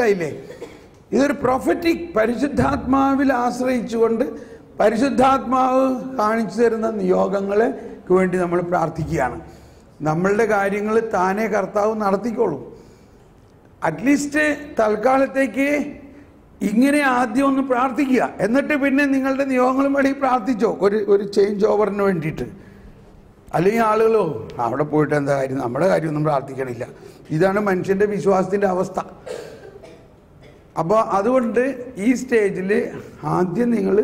മനസ്സിലായില്ലേ? ഇതൊരു പ്രൊഫറ്റിക്, പരിശുദ്ധാത്മാവിൽ ആശ്രയിച്ചുകൊണ്ട് പരിശുദ്ധാത്മാവ് കാണിച്ചു തരുന്ന നിയോഗങ്ങൾക്ക് വേണ്ടി നമ്മൾ പ്രാർത്ഥിക്കുകയാണ്. നമ്മളുടെ കാര്യങ്ങൾ താനേ കർത്താവ് നടത്തിക്കോളും. അറ്റ്ലീസ്റ്റ് തൽക്കാലത്തേക്ക് ഇങ്ങനെ ആദ്യം ഒന്ന് പ്രാർത്ഥിക്കുക, എന്നിട്ട് പിന്നെ നിങ്ങളുടെ നിയോഗങ്ങളും വേണ്ടി പ്രാർത്ഥിച്ചോ, ഒരു ചേഞ്ച് ഓവറിന് വേണ്ടിയിട്ട്. അല്ലെങ്കിൽ ആളുകളോ അവിടെ പോയിട്ട് എന്താ കാര്യം, നമ്മുടെ കാര്യമൊന്നും പ്രാർത്ഥിക്കണില്ല. ഇതാണ് മനുഷ്യൻ്റെ വിശ്വാസത്തിൻ്റെ അവസ്ഥ. അപ്പോൾ അതുകൊണ്ട് ഈ സ്റ്റേജിൽ ആദ്യം നിങ്ങൾ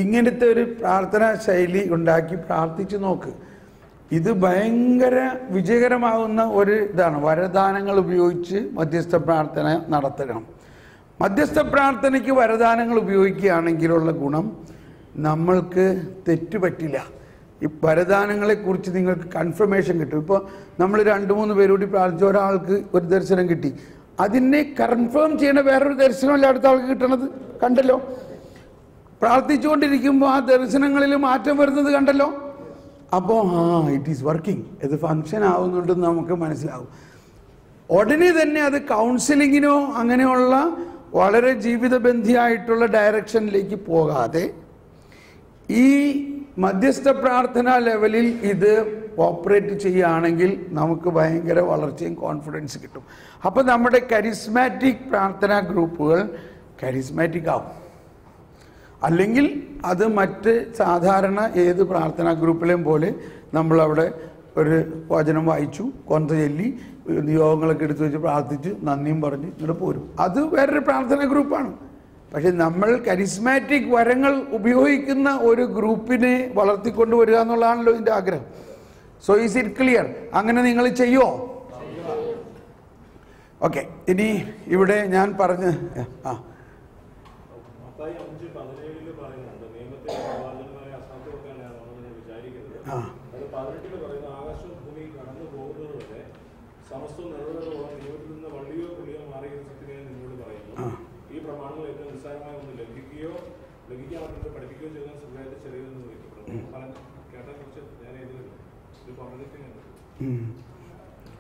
ഇങ്ങനത്തെ ഒരു പ്രാർത്ഥനാ ശൈലി ഉണ്ടാക്കി പ്രാർത്ഥിച്ച് നോക്ക്. ഇത് ഭയങ്കര വിജയകരമാകുന്ന ഒരു ഇതാണ്. വരദാനങ്ങൾ ഉപയോഗിച്ച് മധ്യസ്ഥ പ്രാർത്ഥന നടത്തണം. മധ്യസ്ഥ പ്രാർത്ഥനയ്ക്ക് വരദാനങ്ങൾ ഉപയോഗിക്കുകയാണെങ്കിലുള്ള ഗുണം, നമ്മൾക്ക് തെറ്റുപറ്റില്ല. ഈ വരദാനങ്ങളെക്കുറിച്ച് നിങ്ങൾക്ക് കൺഫർമേഷൻ കിട്ടും. ഇപ്പോൾ നമ്മൾ 2-3 പേരോട് പ്രാർത്ഥിച്ച ഒരാൾക്ക് ഒരു ദർശനം കിട്ടി, അതിനെ കൺഫേം ചെയ്യണ വേറൊരു ദർശനമല്ല അടുത്ത ആൾക്ക് കിട്ടണത്. കണ്ടല്ലോ, പ്രാർത്ഥിച്ചുകൊണ്ടിരിക്കുമ്പോൾ ആ ദർശനങ്ങളിൽ മാറ്റം വരുന്നത് കണ്ടല്ലോ. അപ്പോൾ ഇറ്റ് ഈസ് വർക്കിംഗ്, ഇത് ഫങ്ഷൻ ആവുന്നുണ്ടെന്ന് നമുക്ക് മനസ്സിലാവും. ഉടനെ തന്നെ അത് കൗൺസിലിങ്ങിനോ അങ്ങനെയുള്ള വളരെ ജീവിതബന്ധിയായിട്ടുള്ള ഡയറക്ഷനിലേക്ക് പോകാതെ ഈ മധ്യസ്ഥ പ്രാർത്ഥനാ ലെവലിൽ ഇത് ഓപ്പറേറ്റ് ചെയ്യുകയാണെങ്കിൽ നമുക്ക് ഭയങ്കര വളർച്ചയും കോൺഫിഡൻസ് കിട്ടും. അപ്പോൾ നമ്മുടെ കരിസ്മാറ്റിക് പ്രാർത്ഥനാ ഗ്രൂപ്പുകൾ കരിസ്മാറ്റിക് ആവും. അല്ലെങ്കിൽ അത് മറ്റ് സാധാരണ ഏത് പ്രാർത്ഥനാ ഗ്രൂപ്പിലെയും പോലെ നമ്മളവിടെ ഒരു വചനം വായിച്ചു, കൊന്ത ചൊല്ലി, നിയോഗങ്ങളൊക്കെ എടുത്തു വെച്ച് പ്രാർത്ഥിച്ച് നന്ദിയും പറഞ്ഞ് ഇങ്ങോട്ട് പോരും. അത് വേറൊരു പ്രാർത്ഥനാ ഗ്രൂപ്പാണ്. പക്ഷെ നമ്മൾ കരിസ്മാറ്റിക് വരങ്ങൾ ഉപയോഗിക്കുന്ന ഒരു ഗ്രൂപ്പിനെ വളർത്തിക്കൊണ്ടുവരിക എന്നുള്ളതാണല്ലോ ഇതിൻ്റെ ആഗ്രഹം. So is it clear? അങ്ങനെ നിങ്ങൾ ചെയ്യുമോ? ഓക്കെ. ഇനി ഇവിടെ ഞാൻ പറഞ്ഞ്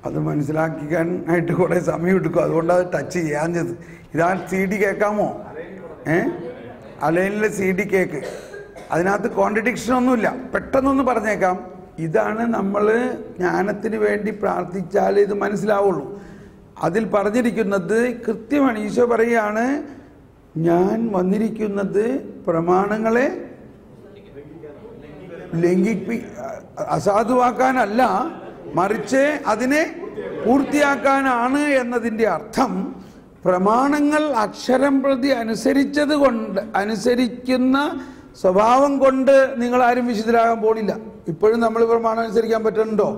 അത് മനസ്സിലാക്കിക്കാനായിട്ട് കുറേ സമയം എടുക്കും. അതുകൊണ്ട് അത് ടച്ച് ചെയ്യാഞ്ഞത്. ഇതാ CD കേൾക്കാമോ? അലൈനിലെ CD കേക്ക്. അതിനകത്ത് കോൺട്രഡിക്ഷൻ ഒന്നുമില്ല. പെട്ടെന്നൊന്ന് പറഞ്ഞേക്കാം. ഇതാണ് നമ്മൾ ജ്ഞാനത്തിന് വേണ്ടി പ്രാർത്ഥിച്ചാൽ ഇത് മനസ്സിലാവുള്ളൂ. അതിൽ പറഞ്ഞിരിക്കുന്നത് കൃത്യമാണ്. ഈശോ പറയുകയാണ്, ഞാൻ വന്നിരിക്കുന്നത് പ്രമാണങ്ങളെ അസാധുവാക്കാനല്ല, മറിച്ച് അതിനെ പൂർത്തിയാക്കാനാണ് എന്നതിൻ്റെ അർത്ഥം പ്രമാണങ്ങൾ അക്ഷരം പ്രതി അനുസരിക്കുന്ന സ്വഭാവം കൊണ്ട് നിങ്ങളാരും വിശുദ്ധരാകാൻ പോണില്ല. ഇപ്പോഴും നമ്മൾ പ്രമാണം അനുസരിക്കാൻ പറ്റുന്നുണ്ടോ?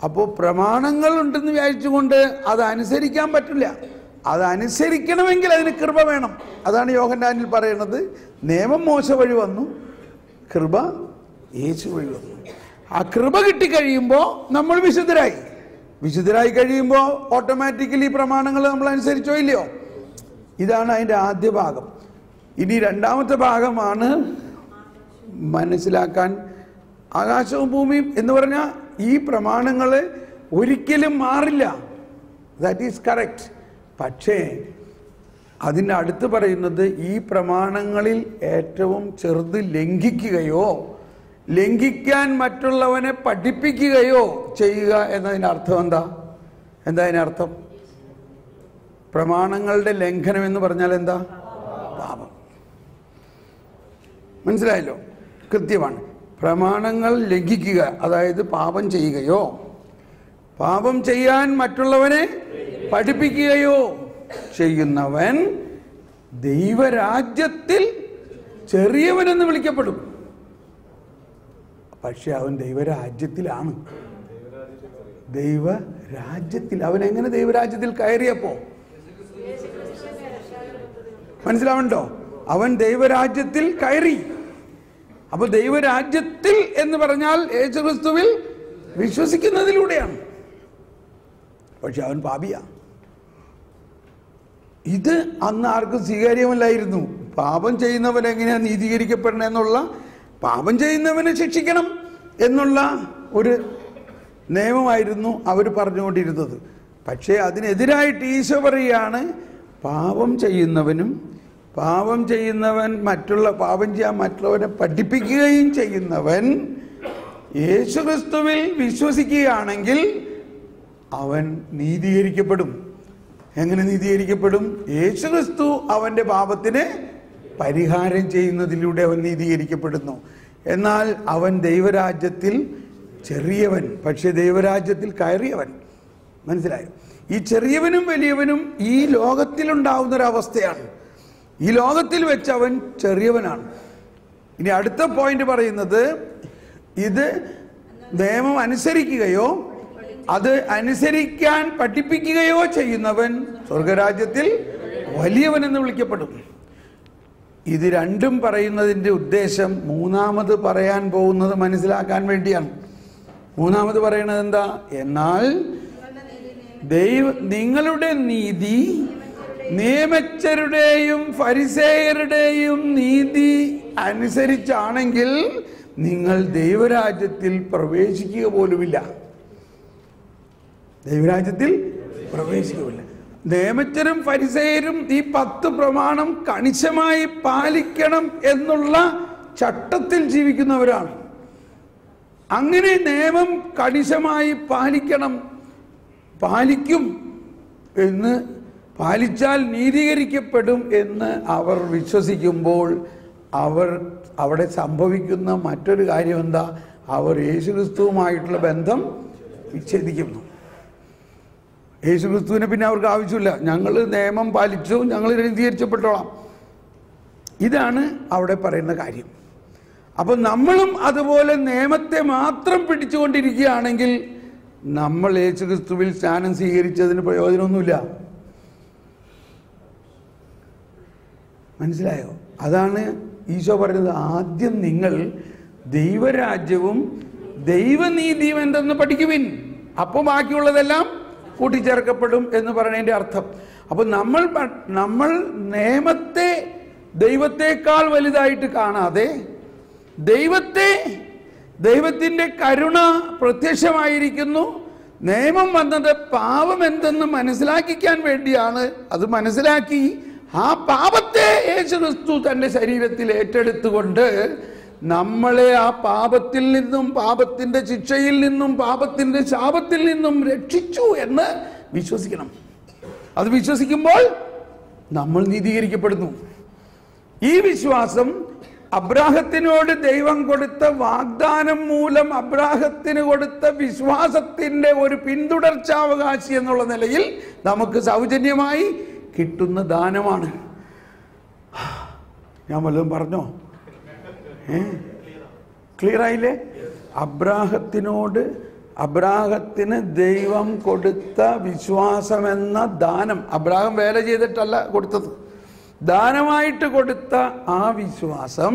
അപ്പോൾ പ്രമാണങ്ങൾ ഉണ്ടെന്ന് വിചാരിച്ചുകൊണ്ട് അത് അനുസരിക്കാൻ പറ്റില്ല. അത് അനുസരിക്കണമെങ്കിൽ അതിന് കൃപ വേണം. അതാണ് യോഹന്നാനിൽ പറയുന്നത്, നിയമം മോശ വഴി വന്നു, കൃപ യേശു വഴി വന്നു. ആ കൃപ കിട്ടിക്കഴിയുമ്പോൾ നമ്മൾ വിശുദ്ധരായി കഴിയുമ്പോൾ ഓട്ടോമാറ്റിക്കലി പ്രമാണങ്ങൾ നമ്മൾ അനുസരിച്ചോ ഇല്ലയോ? ഇതാണ് അതിൻ്റെ ആദ്യ ഭാഗം. ഇനി രണ്ടാമത്തെ ഭാഗമാണ് മനസ്സിലാക്കാൻ. ആകാശവും ഭൂമിയും എന്ന് പറഞ്ഞാൽ ഈ പ്രമാണങ്ങൾ ഒരിക്കലും മാറില്ല. That is correct. പക്ഷേ അതിൻ്റെ അടുത്ത് പറയുന്നത് ഈ പ്രമാണങ്ങളിൽ ഏറ്റവും ചെറുത് ലംഘിക്കുകയോ ലംഘിക്കാൻ മറ്റുള്ളവനെ പഠിപ്പിക്കുകയോ ചെയ്യുക എന്നതിൻ്റെ അർത്ഥം എന്താ? അതിനർത്ഥം? പ്രമാണങ്ങളുടെ ലംഘനം എന്ന് പറഞ്ഞാൽ എന്താ? പാപം. മനസ്സിലായല്ലോ? കൃത്യമാണ്. പ്രമാണങ്ങൾ ലംഘിക്കുക, അതായത് പാപം ചെയ്യുകയോ പാപം ചെയ്യാൻ മറ്റുള്ളവനെ പഠിപ്പിക്കുകയോ ചെയ്യുന്നവൻ ദൈവരാജ്യത്തിൽ ചെറിയവനെന്ന് വിളിക്കപ്പെടും. പക്ഷെ അവൻ ദൈവരാജ്യത്തിലാണ്. ദൈവരാജ്യത്തിൽ അവൻ എങ്ങനെ ദൈവരാജ്യത്തിൽ കയറിയപ്പോ? മനസ്സിലാവണ്ടോ? അവൻ ദൈവരാജ്യത്തിൽ കയറി. അപ്പൊ ദൈവരാജ്യത്തിൽ എന്ന് പറഞ്ഞാൽ യേശുക്രിസ്തുവിൽ വിശ്വസിക്കുന്നതിലൂടെയാണ്. പക്ഷെ അവൻ പാപിയാ. ഇത് അന്ന് ആർക്കും സ്വീകാര്യമല്ലായിരുന്നു. പാപം ചെയ്യുന്നവൻ എങ്ങനെയാണ് നീതീകരിക്കപ്പെടണമെന്നുള്ള, പാപം ചെയ്യുന്നവനെ ശിക്ഷിക്കണം എന്നുള്ള ഒരു നിയമമായിരുന്നു അവർ പറഞ്ഞുകൊണ്ടിരുന്നത്. പക്ഷേ അതിനെതിരായിട്ട് ഈശോ പറയുകയാണ്, പാപം ചെയ്യുന്നവൻ പാപം ചെയ്യാൻ മറ്റുള്ളവരെ പഠിപ്പിക്കുകയും ചെയ്യുന്നവൻ യേശുക്രിസ്തുവിൽ വിശ്വസിക്കുകയാണെങ്കിൽ അവൻ നീതീകരിക്കപ്പെടും. എങ്ങനെ നീതീകരിക്കപ്പെടും? യേശുക്രിസ്തു അവൻ്റെ പാപത്തിന് പരിഹാരം ചെയ്യുന്നതിലൂടെ അവൻ നീതീകരിക്കപ്പെടുന്നു. എന്നാൽ അവൻ ദൈവരാജ്യത്തിൽ ചെറിയവൻ, പക്ഷെ ദൈവരാജ്യത്തിൽ കയറിയവൻ. മനസ്സിലായോ? ഈ ചെറിയവനും വലിയവനും ഈ ലോകത്തിലുണ്ടാവുന്നൊരവസ്ഥയാണ്. ഈ ലോകത്തിൽ വെച്ച് അവൻ ചെറിയവനാണ്. ഇനി അടുത്ത പോയിന്റ് പറയുന്നത്, ഇത് നിയമം അനുസരിക്കുകയോ അത് അനുസരിക്കാൻ പഠിപ്പിക്കുകയോ ചെയ്യുന്നവൻ സ്വർഗരാജ്യത്തിൽ വലിയവനെന്ന് വിളിക്കപ്പെടും. ഇത് രണ്ടും പറയുന്നതിൻ്റെ ഉദ്ദേശം മൂന്നാമത് പറയാൻ പോകുന്നത് മനസ്സിലാക്കാൻ വേണ്ടിയാണ്. മൂന്നാമത് പറയുന്നത് എന്താ? എന്നാൽ നിങ്ങളുടെ നീതി നിയമജ്ഞരുടെയും ഫരിസേയരുടെയും നീതി അനുസരിച്ചാണെങ്കിൽ നിങ്ങൾ ദൈവരാജ്യത്തിൽ പ്രവേശിക്കുക പോലുമില്ല. ദൈവരാജ്യത്തിൽ പ്രവേശിക്കുകയില്ല. നിയമജ്ഞരും ഫരിസേയരും ഈ 10 പ്രമാണം കണിശമായി പാലിക്കണം എന്നുള്ള ചട്ടത്തിൽ ജീവിക്കുന്നവരാണ്. അങ്ങനെ നിയമം കണിശമായി പാലിക്കും എന്ന്, പാലിച്ചാൽ നീതീകരിക്കപ്പെടും എന്ന് അവർ വിശ്വസിക്കുമ്പോൾ അവിടെ സംഭവിക്കുന്ന മറ്റൊരു കാര്യം എന്താ? അവർ യേശുക്രിസ്തുവുമായിട്ടുള്ള ബന്ധം വിച്ഛേദിക്കുന്നു. യേശുക്രിസ്തുവിനെ പിന്നെ അവർക്ക് ആവശ്യമില്ല. ഞങ്ങൾ നിയമം പാലിച്ചു, ഞങ്ങൾ നീതീകരിക്കപ്പെട്ടോളാം. ഇതാണ് അവിടെ പറയുന്ന കാര്യം. അപ്പം നമ്മളും അതുപോലെ നിയമത്തെ മാത്രം പിടിച്ചുകൊണ്ടിരിക്കുകയാണെങ്കിൽ നമ്മൾ യേശുക്രിസ്തുവിൽ സ്നാനം സ്വീകരിച്ചതിന് പ്രയോജനമൊന്നുമില്ല. മനസ്സിലായോ? അതാണ് ഈശോ പറയുന്നത്, ആദ്യം നിങ്ങൾ ദൈവരാജ്യവും ദൈവനീതിയും എന്തെന്ന് പഠിക്കുവിൻ, അപ്പോൾ ബാക്കിയുള്ളതെല്ലാം കൂട്ടിച്ചേർക്കപ്പെടും എന്ന് പറയുന്നതിൻ്റെ അർത്ഥം. അപ്പം നമ്മൾ നിയമത്തെ ദൈവത്തെക്കാൾ വലുതായിട്ട് കാണാതെ ദൈവത്തിൻ്റെ കരുണ പ്രത്യക്ഷമായിരിക്കുന്നു. നിയമം വന്നത് പാപം എന്തെന്ന് മനസ്സിലാക്കിക്കാൻ വേണ്ടിയാണ്. അത് മനസ്സിലാക്കി ആ പാപത്തെ യേശുക്രിസ്തു തൻ്റെ ശരീരത്തിൽ ഏറ്റെടുത്തുകൊണ്ട് നമ്മളെ ആ പാപത്തിൽ നിന്നും, പാപത്തിൻ്റെ ശിക്ഷയിൽ നിന്നും, പാപത്തിൻ്റെ ശാപത്തിൽ നിന്നും രക്ഷിച്ചു എന്ന് വിശ്വസിക്കണം. അത് വിശ്വസിക്കുമ്പോൾ നമ്മൾ നീതീകരിക്കപ്പെടുന്നു. ഈ വിശ്വാസം അബ്രാഹത്തിനോട് ദൈവം കൊടുത്ത വാഗ്ദാനം മൂലം അബ്രാഹത്തിന് കൊടുത്ത വിശ്വാസത്തിൻ്റെ ഒരു പിന്തുടർച്ചാവകാശി എന്നുള്ള നിലയിൽ നമുക്ക് സൗജന്യമായി കിട്ടുന്ന ദാനമാണ്. ഞാൻ വല്ലതും പറഞ്ഞോ? ക്ലിയർ ആയില്ലേ? അബ്രാഹത്തിന് ദൈവം കൊടുത്ത വിശ്വാസമെന്ന ദാനം, അബ്രാഹം വേല ചെയ്തിട്ടല്ല കൊടുത്തത്, ദാനമായിട്ട് കൊടുത്ത ആ വിശ്വാസം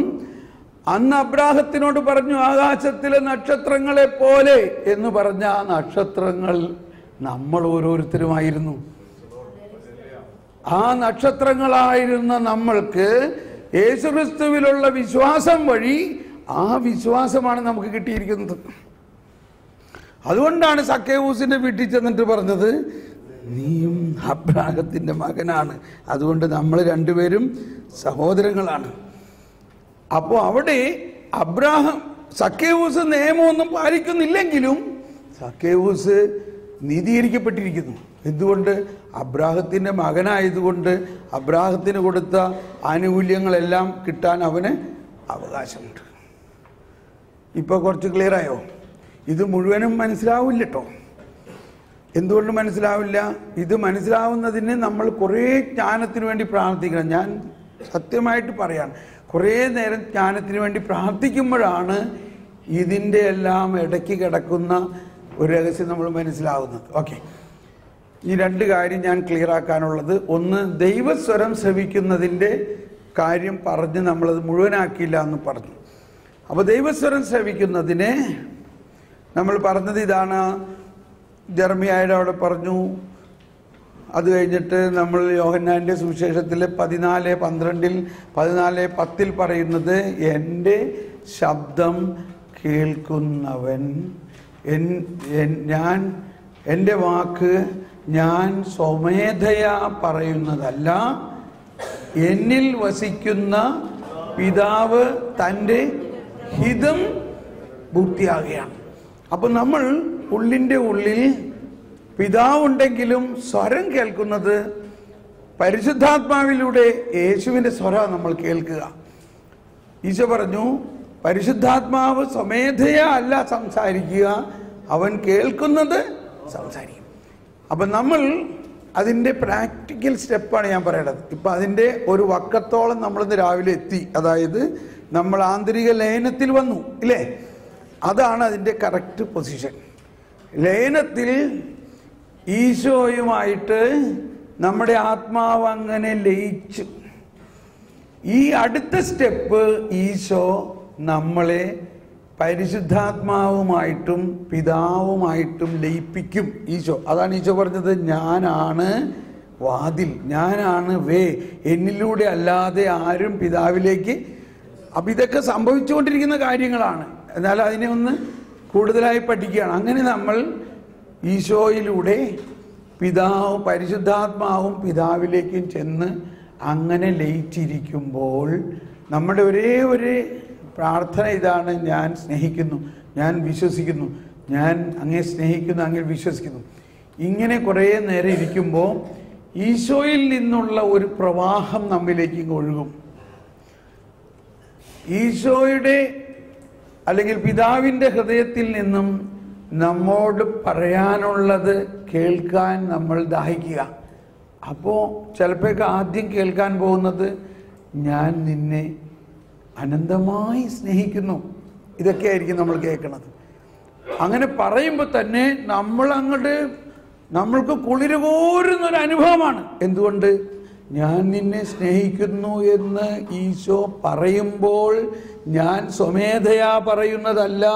അന്ന് അബ്രാഹത്തിനോട് പറഞ്ഞു, ആകാശത്തിലെ നക്ഷത്രങ്ങളെ പോലെ എന്ന് പറഞ്ഞ ആ നക്ഷത്രങ്ങൾ നമ്മൾ ഓരോരുത്തരുമായിരുന്നു. ആ നക്ഷത്രങ്ങളായിരുന്ന നമ്മൾക്ക് യേശുക്രിസ്തുവിലുള്ള വിശ്വാസം വഴി ആ വിശ്വാസമാണ് നമുക്ക് കിട്ടിയിരിക്കുന്നത്. അതുകൊണ്ടാണ് സക്കേവൂസിന്റെ വീട്ടിൽ ചെന്നിട്ട് പറഞ്ഞത്, നീയും അബ്രാഹത്തിന്റെ മകനാണ്, അതുകൊണ്ട് നമ്മൾ രണ്ടുപേരും സഹോദരങ്ങളാണ്. അപ്പോൾ അവിടെ സക്കേവൂസ് നിയമമൊന്നും പാലിക്കുന്നില്ലെങ്കിലും സക്കേവൂസ് നീതീകരിക്കപ്പെട്ടിരിക്കുന്നു. എന്തുകൊണ്ട്? അബ്രാഹത്തിന്റെ മകനായതുകൊണ്ട് അബ്രാഹത്തിന് കൊടുത്ത ആനുകൂല്യങ്ങളെല്ലാം കിട്ടാൻ അവന് അവകാശമുണ്ട്. ഇപ്പൊ കുറച്ച് ക്ലിയർ ആയോ? ഇത് മുഴുവനും മനസ്സിലാവില്ല കേട്ടോ. എന്തുകൊണ്ട് മനസ്സിലാവില്ല? ഇത് മനസ്സിലാവുന്നതിന് നമ്മൾ കുറേ ജ്ഞാനത്തിന് വേണ്ടി പ്രാർത്ഥിക്കണം. ഞാൻ സത്യമായിട്ട് പറയാം, കുറേ നേരം ജ്ഞാനത്തിന് വേണ്ടി പ്രാർത്ഥിക്കുമ്പോഴാണ് ഇതിൻ്റെ എല്ലാം ഇടയ്ക്ക് കിടക്കുന്ന ഒരു രഹസ്യം നമ്മൾ മനസ്സിലാവുന്നത്. ഓക്കെ, ഈ 2 കാര്യം ഞാൻ ക്ലിയർ ആക്കാനുള്ളത്. ഒന്ന്, ദൈവസ്വരം ശ്രവിക്കുന്നതിൻ്റെ കാര്യം പറഞ്ഞ് നമ്മളത് മുഴുവനാക്കിയില്ല എന്ന് പറഞ്ഞു. അപ്പോൾ ദൈവസ്വരം ശ്രവിക്കുന്നതിന് നമ്മൾ പറഞ്ഞത് ഇതാണ്. ജെറമിയായുടെ അവിടെ പറഞ്ഞു. അത് കഴിഞ്ഞിട്ട് നമ്മൾ യോഹന്നാൻ്റെ സുവിശേഷത്തിൽ 14:12 14:10 പറയുന്നത്, എൻ്റെ ശബ്ദം കേൾക്കുന്നവൻ, എൻ്റെ വാക്ക് ഞാൻ സ്വമേധയാ പറയുന്നതല്ല, എന്നിൽ വസിക്കുന്ന പിതാവ് തൻ്റെ ഹിതം പൂർത്തിയാകുകയാണ്. അപ്പം നമ്മൾ ഉള്ളിൻ്റെ ഉള്ളിൽ പിതാവുണ്ടെങ്കിലും സ്വരം കേൾക്കുന്നത് പരിശുദ്ധാത്മാവിലൂടെ യേശുവിൻ്റെ സ്വരം നമ്മൾ കേൾക്കുക. ഈശോ പറഞ്ഞു, പരിശുദ്ധാത്മാവ് സ്വമേധയാ അല്ല സംസാരിക്കുക, അവൻ കേൾക്കുന്നത് സംസാരിക്കും. അപ്പം നമ്മൾ അതിൻ്റെ പ്രാക്ടിക്കൽ സ്റ്റെപ്പാണ് ഞാൻ പറയണത്. ഇപ്പം അതിൻ്റെ ഒരു വക്കത്തോളം നമ്മളിന്ന് രാവിലെ എത്തി. അതായത് നമ്മൾ ആന്തരിക ലയനത്തിൽ വന്നു ഇല്ലേ? അതാണ് അതിൻ്റെ കറക്റ്റ് പൊസിഷൻ. ലയനത്തിൽ ഈശോയുമായിട്ട് നമ്മുടെ ആത്മാവ് അങ്ങനെ ലയിച്ചു. ഈ അടുത്ത സ്റ്റെപ്പ് ഈശോ നമ്മളെ പരിശുദ്ധാത്മാവുമായിട്ടും പിതാവുമായിട്ടും ലയിപ്പിക്കും ഈശോ. അതാണ് ഈശോ പറഞ്ഞത്, ഞാനാണ് വാതിൽ, ഞാനാണ് വേ, എന്നിലൂടെ അല്ലാതെ ആരും പിതാവിലേക്ക്. അപ്പം ഇതൊക്കെ സംഭവിച്ചുകൊണ്ടിരിക്കുന്ന കാര്യങ്ങളാണ്. എന്നാൽ അതിനെ ഒന്ന് കൂടുതലായി പഠിക്കുകയാണ്. അങ്ങനെ നമ്മൾ ഈശോയിലൂടെ പരിശുദ്ധാത്മാവും പിതാവിലേക്കും ചെന്ന് അങ്ങനെ ലയിച്ചിരിക്കുമ്പോൾ നമ്മുടെ ഒരേ ഒരു പ്രാർത്ഥന ഇതാണ്, ഞാൻ സ്നേഹിക്കുന്നു, ഞാൻ വിശ്വസിക്കുന്നു, ഞാൻ അങ്ങേ സ്നേഹിക്കുന്നു, അങ്ങേ വിശ്വസിക്കുന്നു. ഇങ്ങനെ കുറേ നേരം ഇരിക്കുമ്പോൾ ഈശോയിൽ നിന്നുള്ള ഒരു പ്രവാഹം നമ്മിലേക്ക് ഒഴുകും. ഈശോയുടെ അല്ലെങ്കിൽ പിതാവിൻ്റെ ഹൃദയത്തിൽ നിന്നും നമ്മോട് പറയാനുള്ളത് കേൾക്കാൻ നമ്മൾ ദാഹിക്കുക. അപ്പോൾ ചിലപ്പോഴൊക്കെ ആദ്യം കേൾക്കാൻ പോകുന്നത്, ഞാൻ നിന്നെ അനന്തമായി സ്നേഹിക്കുന്നു, ഇതൊക്കെ ആയിരിക്കും നമ്മൾ കേൾക്കുന്നത്. അങ്ങനെ പറയുമ്പോൾ തന്നെ നമ്മൾക്ക് കുളിര് കോരുന്നൊരു അനുഭവമാണ്. എന്തുകൊണ്ട്? ഞാൻ നിന്നെ സ്നേഹിക്കുന്നു എന്ന് ഈശോ പറയുമ്പോൾ ഞാൻ സ്വമേധയാ പറയുന്നതല്ല,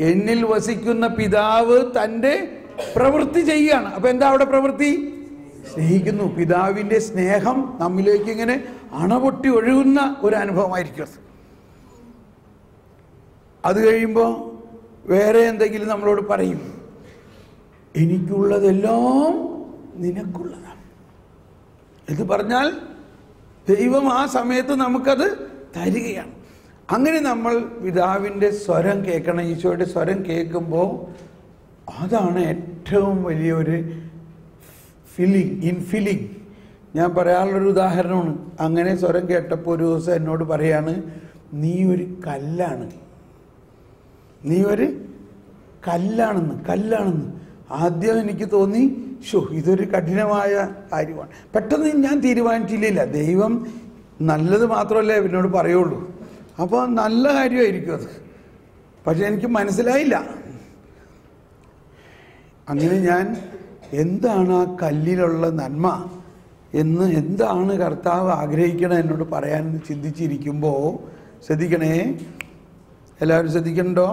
എന്നിൽ വസിക്കുന്ന പിതാവ് തൻ്റെ പ്രവൃത്തി ചെയ്യുകയാണ്. അപ്പം എന്താ അവിടെ പ്രവൃത്തി? സ്നേഹിക്കുന്നു. പിതാവിൻ്റെ സ്നേഹം നമ്മിലേക്ക് ഇങ്ങനെ അണപൊട്ടി ഒഴുകുന്ന ഒരു അനുഭവമായിരിക്കും. അത് കഴിയുമ്പോൾ വേറെ എന്തെങ്കിലും നമ്മളോട് പറയും, എനിക്കുള്ളതെല്ലാം നിനക്കുള്ളതാണ്. ഇത് പറഞ്ഞാൽ ദൈവം ആ സമയത്ത് നമുക്കത് തരികയാണ്. അങ്ങനെ നമ്മൾ പിതാവിൻ്റെ സ്വരം കേൾക്കണം. ഈശോയുടെ സ്വരം കേൾക്കുമ്പോൾ അതാണ് ഏറ്റവും വലിയൊരു ഇൻഫില്ലിങ്. ഞാൻ പറയാനുള്ളൊരു ഉദാഹരണമാണ്. അങ്ങനെ സ്വരം കേട്ടപ്പോൾ ഒരു ദിവസം എന്നോട് പറയാണ്, നീ ഒരു കല്ലാണ്, നീ ഒരു കല്ലാണെന്ന്. ആദ്യം എനിക്ക് തോന്നി, ഇതൊരു കഠിനമായ കാര്യമാണ്. പെട്ടെന്ന് ഞാൻ തീരുമാനിച്ചില്ല, ദൈവം നല്ലത് മാത്രമല്ലേ എന്നോട് പറയുള്ളൂ, അപ്പോൾ നല്ല കാര്യമായിരിക്കും അത്. പക്ഷെ എനിക്ക് മനസ്സിലായില്ല. അങ്ങനെ ഞാൻ എന്താണ് ആ കല്ലിലുള്ള നന്മ എന്ന്, എന്താണ് കർത്താവ് ആഗ്രഹിക്കണം എന്നോട് പറയാൻ ചിന്തിച്ചിരിക്കുമ്പോൾ, ശ്രദ്ധിക്കണേ, എല്ലാവരും ശ്രദ്ധിക്കണ്ടോ?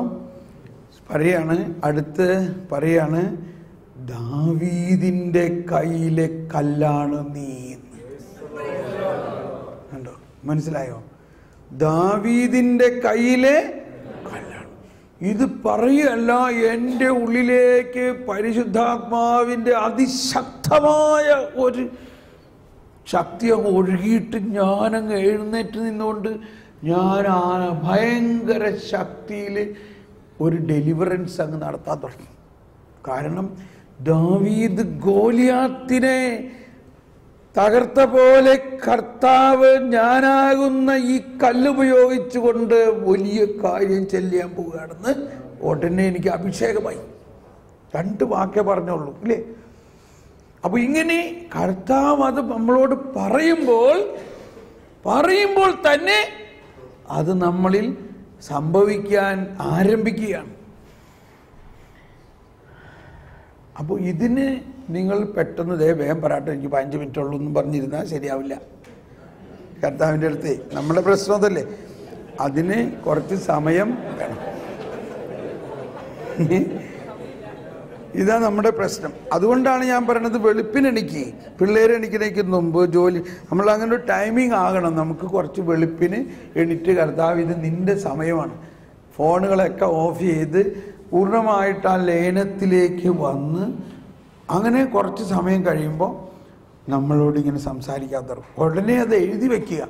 പറയാണ് ദാവീദിൻ്റെ കയ്യിലെ കല്ലാണ് നീ. കണ്ടോ? മനസ്സിലായോ? ദാവീദിന്റെ കയ്യിലെ കല്ലാണ്. ഇത് പറയല്ല, എൻ്റെ ഉള്ളിലേക്ക് പരിശുദ്ധാത്മാവിൻ്റെ അതിശക്തമായ ഒരു ശക്തി അങ്ങ് ഒഴുകിയിട്ട് ഞാനങ്ങ് എഴുന്നേറ്റ് നിന്നുകൊണ്ട് ഞാൻ ആ ഭയങ്കര ശക്തിയിൽ ഒരു ഡെലിവറൻസ് അങ്ങ് നടത്താൻ തുടങ്ങി. കാരണം ദാവീദ് ഗോലിയാത്തിനെ തകർത്ത പോലെ കർത്താവ് ഞാനാകുന്ന ഈ കല്ലുപയോഗിച്ചുകൊണ്ട് വലിയ കാര്യം ചെയ്യാൻ പോവുകയാണെന്ന് ഉടനെ എനിക്ക് അഭിഷേകമായി. 2 വാക്കേ പറഞ്ഞുള്ളൂ ഇല്ലേ? അപ്പൊ ഇങ്ങനെ കർത്താവ് അത് നമ്മളോട് പറയുമ്പോൾ തന്നെ അത് നമ്മളിൽ സംഭവിക്കാൻ ആരംഭിക്കുകയാണ്. അപ്പോൾ ഇതിന് നിങ്ങൾ പെട്ടെന്ന് വേഗം പറയട്ടെ, എനിക്ക് 15 മിനിറ്റ് ഉള്ളൂ എന്നും പറഞ്ഞിരുന്നാൽ ശരിയാവില്ല. കർത്താവിൻ്റെ അടുത്ത് നമ്മുടെ പ്രശ്നം അതല്ലേ, അതിന് കുറച്ച് സമയം വേണം. ഇതാ നമ്മുടെ പ്രശ്നം. അതുകൊണ്ടാണ് ഞാൻ പറയണത്, വെളുപ്പിനെണിക്ക് പിള്ളേരെ എണിക്കുന്നതിന് മുമ്പ് ജോലി നമ്മൾ അങ്ങനെ ഒരു ടൈമിംഗ് ആകണം. നമുക്ക് കുറച്ച് വെളുപ്പിന് എണീറ്റ് കർത്താവ് ഇത് നിൻ്റെ സമയമാണ്, ഫോണുകളൊക്കെ ഓഫ് ചെയ്ത് പൂർണ്ണമായിട്ട് ആ ലയനത്തിലേക്ക് വന്ന് അങ്ങനെ കുറച്ച് സമയം കഴിയുമ്പോൾ നമ്മളോട് ഇങ്ങനെ സംസാരിക്കാൻ തുടങ്ങും. ഉടനെ അത് എഴുതി വയ്ക്കുക.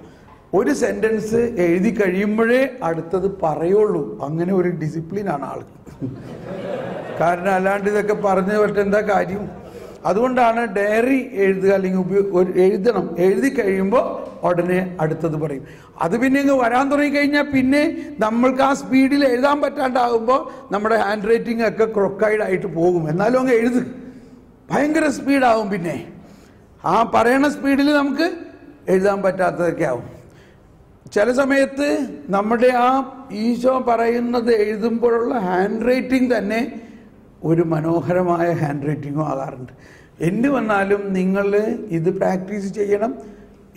ഒരു സെൻറ്റൻസ് എഴുതി കഴിയുമ്പോഴേ അടുത്തത് പറയുള്ളൂ. അങ്ങനെ ഒരു ഡിസിപ്ലിനാണ് ആൾ. കാരണം അല്ലാണ്ട് ഇതൊക്കെ പറഞ്ഞു പറ്റ എന്താ കാര്യം? അതുകൊണ്ടാണ് ഡയറി എഴുതുക, അല്ലെങ്കിൽ എഴുതണം. എഴുതി കഴിയുമ്പോൾ ഉടനെ അടുത്തത് പറയും. അത് പിന്നെ ഇങ്ങ് വരാൻ തുടങ്ങിക്കഴിഞ്ഞാൽ പിന്നെ നമ്മൾക്ക് ആ സ്പീഡിൽ എഴുതാൻ പറ്റാണ്ടാകുമ്പോൾ നമ്മുടെ ഹാൻഡ് റൈറ്റിംഗ് ഒക്കെ ക്രൊക്കൈഡായിട്ട് പോകും. എന്നാലും അങ്ങ് എഴുത്, ഭയങ്കര സ്പീഡാവും. പിന്നെ ആ പറയണ സ്പീഡിൽ നമുക്ക് എഴുതാൻ പറ്റാത്തതൊക്കെ ആവും. ചില സമയത്ത് നമ്മുടെ ആ ഈശോ പറയുന്നത് എഴുതുമ്പോഴുള്ള ഹാൻഡ് റൈറ്റിംഗ് തന്നെ ഒരു മനോഹരമായ ഹാൻഡ് റൈറ്റിങ്ങും ആകാറുണ്ട്. എന്ത് വന്നാലും നിങ്ങൾ ഇത് പ്രാക്ടീസ് ചെയ്യണം.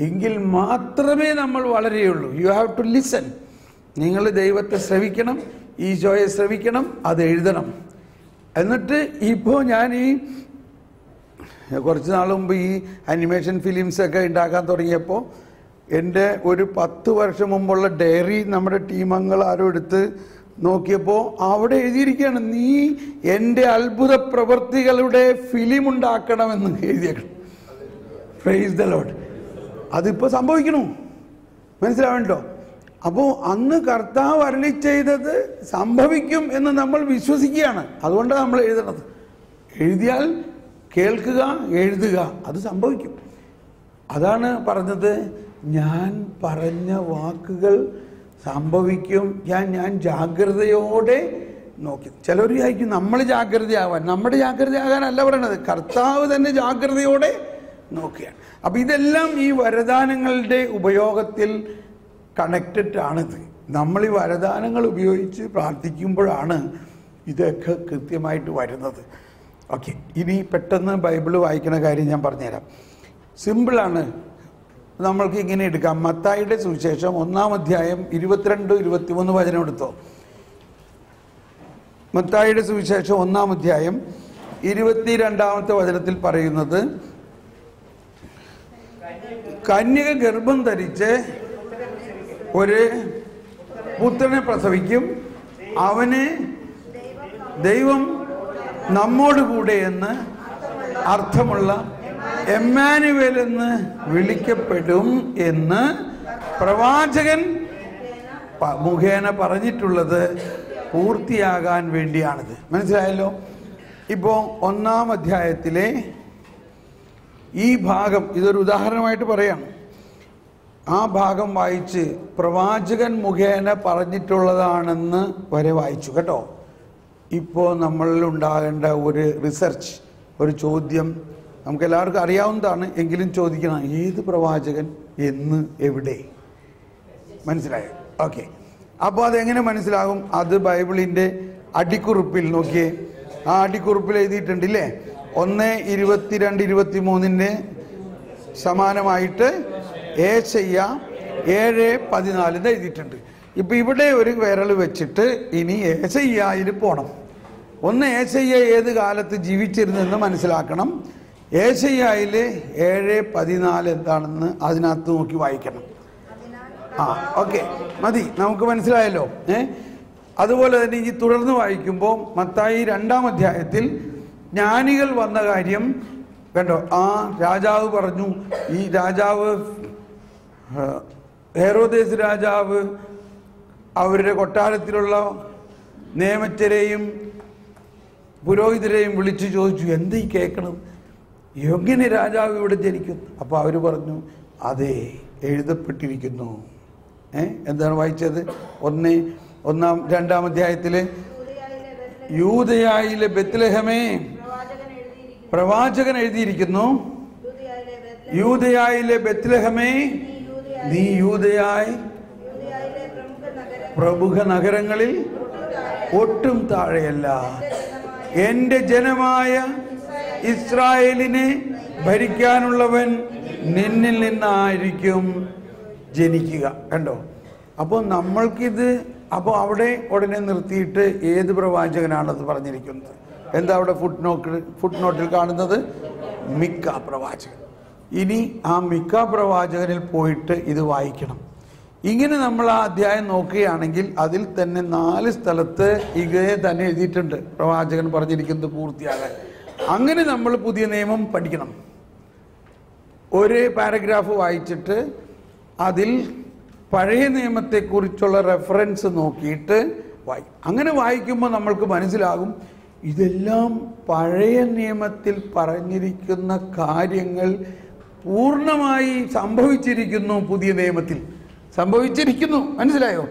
എങ്കിൽ മാത്രമേ നമ്മൾ വളരെയുള്ളൂ. You have to listen. നിങ്ങൾ ദൈവത്തെ ശ്രവിക്കണം, ഈശോയെ ശ്രവിക്കണം, അത് എഴുതണം. എന്നിട്ട് ഇപ്പോൾ ഞാൻ കുറച്ച് നാൾ മുമ്പ് ഈ അനിമേഷൻ ഫിലിംസൊക്കെ ഉണ്ടാക്കാൻ തുടങ്ങിയപ്പോൾ എൻ്റെ ഒരു 10 വർഷം മുമ്പുള്ള ഡയറി നമ്മുടെ ടീം അംഗങ്ങൾ ആരും എടുത്ത് നോക്കിയപ്പോൾ അവിടെ എഴുതിയിരിക്കുകയാണ്, നീ എൻ്റെ അത്ഭുത പ്രവൃത്തികളുടെ ഫിലിം ഉണ്ടാക്കണമെന്ന് എഴുതിയേക്കണം. Praise the Lord. അതിപ്പോൾ സംഭവിക്കണു, മനസ്സിലാവണ്ടോ? അപ്പോൾ അന്ന് കർത്താവ് അരുളി ചെയ്തത് സംഭവിക്കും എന്ന് നമ്മൾ വിശ്വസിക്കുകയാണ്. അതുകൊണ്ടാണ് നമ്മൾ എഴുതണത്. എഴുതിയാൽ കേൾക്കുക, എഴുതുക, അത് സംഭവിക്കും. അതാണ് പറഞ്ഞത്, ഞാൻ പറഞ്ഞ വാക്കുകൾ സംഭവിക്കും. ഞാൻ ജാഗ്രതയോടെ നോക്കി. ചിലർ വിചാരിക്കും നമ്മൾ ജാഗ്രതയാവാൻ. നമ്മുടെ ജാഗ്രതയാകാനല്ല പറയണത്, കർത്താവ് തന്നെ ജാഗ്രതയോടെ നോക്കുകയാണ്. അപ്പം ഇതെല്ലാം ഈ വരദാനങ്ങളുടെ ഉപയോഗത്തിൽ കണക്റ്റഡ് ആണിത്. നമ്മൾ ഈ വരദാനങ്ങൾ ഉപയോഗിച്ച് പ്രാർത്ഥിക്കുമ്പോഴാണ് ഇതൊക്കെ കൃത്യമായിട്ട് വരുന്നത്. ഓക്കെ, ഇനി പെട്ടെന്ന് ബൈബിള് വായിക്കുന്ന കാര്യം ഞാൻ പറഞ്ഞുതരാം. സിമ്പിളാണ്, നമ്മൾക്ക് ഇങ്ങനെ എടുക്കാം. മത്തായിയുടെ സുവിശേഷം 1-ാം അധ്യായം 22-23 വചനം എടുത്തോ. മത്തായിയുടെ സുവിശേഷം 1-ാം അധ്യായം 22-ാമത്തെ വചനത്തിൽ പറയുന്നത്, കന്യക ഗർഭം ധരിച്ച് ഒരു പുത്രനെ പ്രസവിക്കും, അവന് ദൈവം നമ്മോട് കൂടെ എന്ന് അർത്ഥമുള്ള എമ്മാനുവേൽ എന്ന് വിളിക്കപ്പെടും എന്ന് പ്രവാചകൻ മുഖേന പറഞ്ഞിട്ടുള്ളത് പൂർത്തിയാകാൻ വേണ്ടിയാണിത്. മനസ്സിലായല്ലോ? ഇപ്പോൾ 1-ാം അധ്യായത്തിലെ ഈ ഭാഗം, ഇതൊരു ഉദാഹരണമായിട്ട് പറയാം. ആ ഭാഗം വായിച്ച് പ്രവാചകൻ മുഖേന പറഞ്ഞിട്ടുള്ളതാണെന്ന് വരെ വായിച്ചു കേട്ടോ. ഇപ്പോൾ നമ്മളിൽ ഉണ്ടാകേണ്ട ഒരു റിസർച്ച്, ഒരു ചോദ്യം നമുക്കെല്ലാവർക്കും അറിയാവുന്നതാണ്, എങ്കിലും ചോദിക്കണം, ഏത് പ്രവാചകൻ, എന്ന്, എവിടെ? മനസ്സിലായോ? ഓക്കെ. അപ്പോൾ അതെങ്ങനെ മനസ്സിലാകും? അത് ബൈബിളിൻ്റെ അടിക്കുറിപ്പിൽ നോക്കിയേ. ആ അടിക്കുറിപ്പിൽ എഴുതിയിട്ടുണ്ടില്ലേ, 1:22-23 സമാനമായിട്ട് ഏശയ്യ 7:14 എഴുതിയിട്ടുണ്ട്. ഇപ്പം ഇവിടെ ഒരു വിരൽ വെച്ചിട്ട് ഇനി ഏശയ്യയിൽ പോകണം. ഒന്ന് ഏശയ്യ ഏത് കാലത്ത് ജീവിച്ചിരുന്നെന്ന് മനസ്സിലാക്കണം. ഏശയ്യയിൽ 7:14 എന്താണെന്ന് അതിനകത്ത് നോക്കി വായിക്കണം. ഓക്കെ, മതി, നമുക്ക് മനസ്സിലായല്ലോ. അതുപോലെ തന്നെ ഈ തുടർന്ന് വായിക്കുമ്പോൾ മത്തായി 2-ാം അധ്യായത്തിൽ ജ്ഞാനികൾ വന്ന കാര്യം കണ്ടോ. ആ രാജാവ് പറഞ്ഞു, ഈ രാജാവ് ഹെരോദേസ് രാജാവ് അവരുടെ കൊട്ടാരത്തിലുള്ള നിയമജ്ഞരെയും പുരോഹിതരെയും വിളിച്ചു ചോദിച്ചു, എന്താ ഈ കേൾക്കണം, എങ്ങനെ രാജാവ് ഇവിടെ ജനിക്കും? അപ്പോൾ അവർ പറഞ്ഞു, അതെ, എഴുതപ്പെട്ടിരിക്കുന്നു. എന്താണ് വായിച്ചത്? 2-ാം അധ്യായത്തില്, യൂദയായിലെ ബെത്ലഹേമേ, പ്രവാചകൻ എഴുതിയിരിക്കുന്നു, യൂദയായിലെ ബെത്ലഹേമേ, നീ യൂദയായി പ്രമുഖ നഗരങ്ങളിൽ ഒട്ടും താഴെയല്ല. എൻ്റെ ജനമായ ഇസ്രായേലിനെ ഭരിക്കാനുള്ളവൻ നിന്നിൽ നിന്നായിരിക്കും ജനിക്കുക. കണ്ടോ? അപ്പോൾ നമ്മൾക്കിത്, അപ്പോൾ അവിടെ ഉടനെ നിർത്തിയിട്ട് ഏത് പ്രവാചകനാണത് പറഞ്ഞിരിക്കുന്നത്? എന്താ അവിടെ ഫുട് നോട്ടിൽ കാണുന്നത്? മിക്ക പ്രവാചകൻ. ഇനി ആ മിക്ക പ്രവാചകനിൽ പോയിട്ട് ഇത് വായിക്കണം. ഇങ്ങനെ നമ്മൾ ആ അധ്യായം നോക്കുകയാണെങ്കിൽ അതിൽ തന്നെ 4 സ്ഥലത്ത് ഇങ്ങനെ തന്നെ എഴുതിയിട്ടുണ്ട് പ്രവാചകൻ പറഞ്ഞിരിക്കുന്നത് പൂർത്തിയാകാൻ. അങ്ങനെ നമ്മൾ പുതിയ നിയമം പഠിക്കണം. ഒരു പാരഗ്രാഫ് വായിച്ചിട്ട് അതിൽ പഴയ നിയമത്തെക്കുറിച്ചുള്ള റെഫറൻസ് നോക്കിയിട്ട് അങ്ങനെ വായിക്കുമ്പോൾ നമ്മൾക്ക് മനസ്സിലാകും ഇതെല്ലാം പഴയ നിയമത്തിൽ പറഞ്ഞിരിക്കുന്ന കാര്യങ്ങൾ പൂർണ്ണമായി സംഭവിച്ചിരിക്കുന്നു, പുതിയ നിയമത്തിൽ സംഭവിച്ചിരിക്കുന്നു. മനസ്സിലായോ?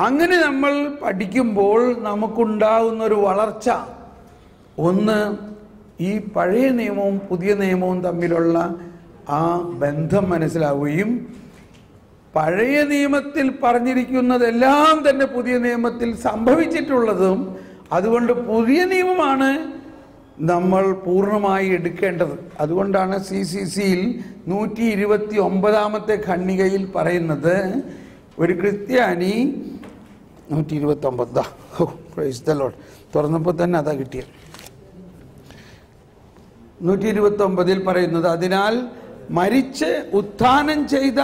അങ്ങനെ നമ്മൾ പഠിക്കുമ്പോൾ നമുക്കുണ്ടാകുന്ന ഒരു വളർച്ച, ഒന്ന് ഈ പഴയ നിയമവും പുതിയ നിയമവും തമ്മിലുള്ള ആ ബന്ധം മനസ്സിലാവുകയും പഴയ നിയമത്തിൽ പറഞ്ഞിരിക്കുന്നതെല്ലാം തന്നെ പുതിയ നിയമത്തിൽ സംഭവിച്ചിട്ടുള്ളതും, അതുകൊണ്ട് പുതിയ നിയമമാണ് നമ്മൾ പൂർണ്ണമായി എടുക്കേണ്ടത്. അതുകൊണ്ടാണ് CCCയിൽ 129 ഖണ്ഡികയിൽ പറയുന്നത് ഒരു ക്രിസ്ത്യാനി 129 പ്രൈസ് ദി ലോർഡ് തുറന്നപ്പോൾ തന്നെ അതാ കിട്ടിയത്. 129 പറയുന്നത്, അതിനാൽ മരിച്ച് ഉത്ഥാനം ചെയ്ത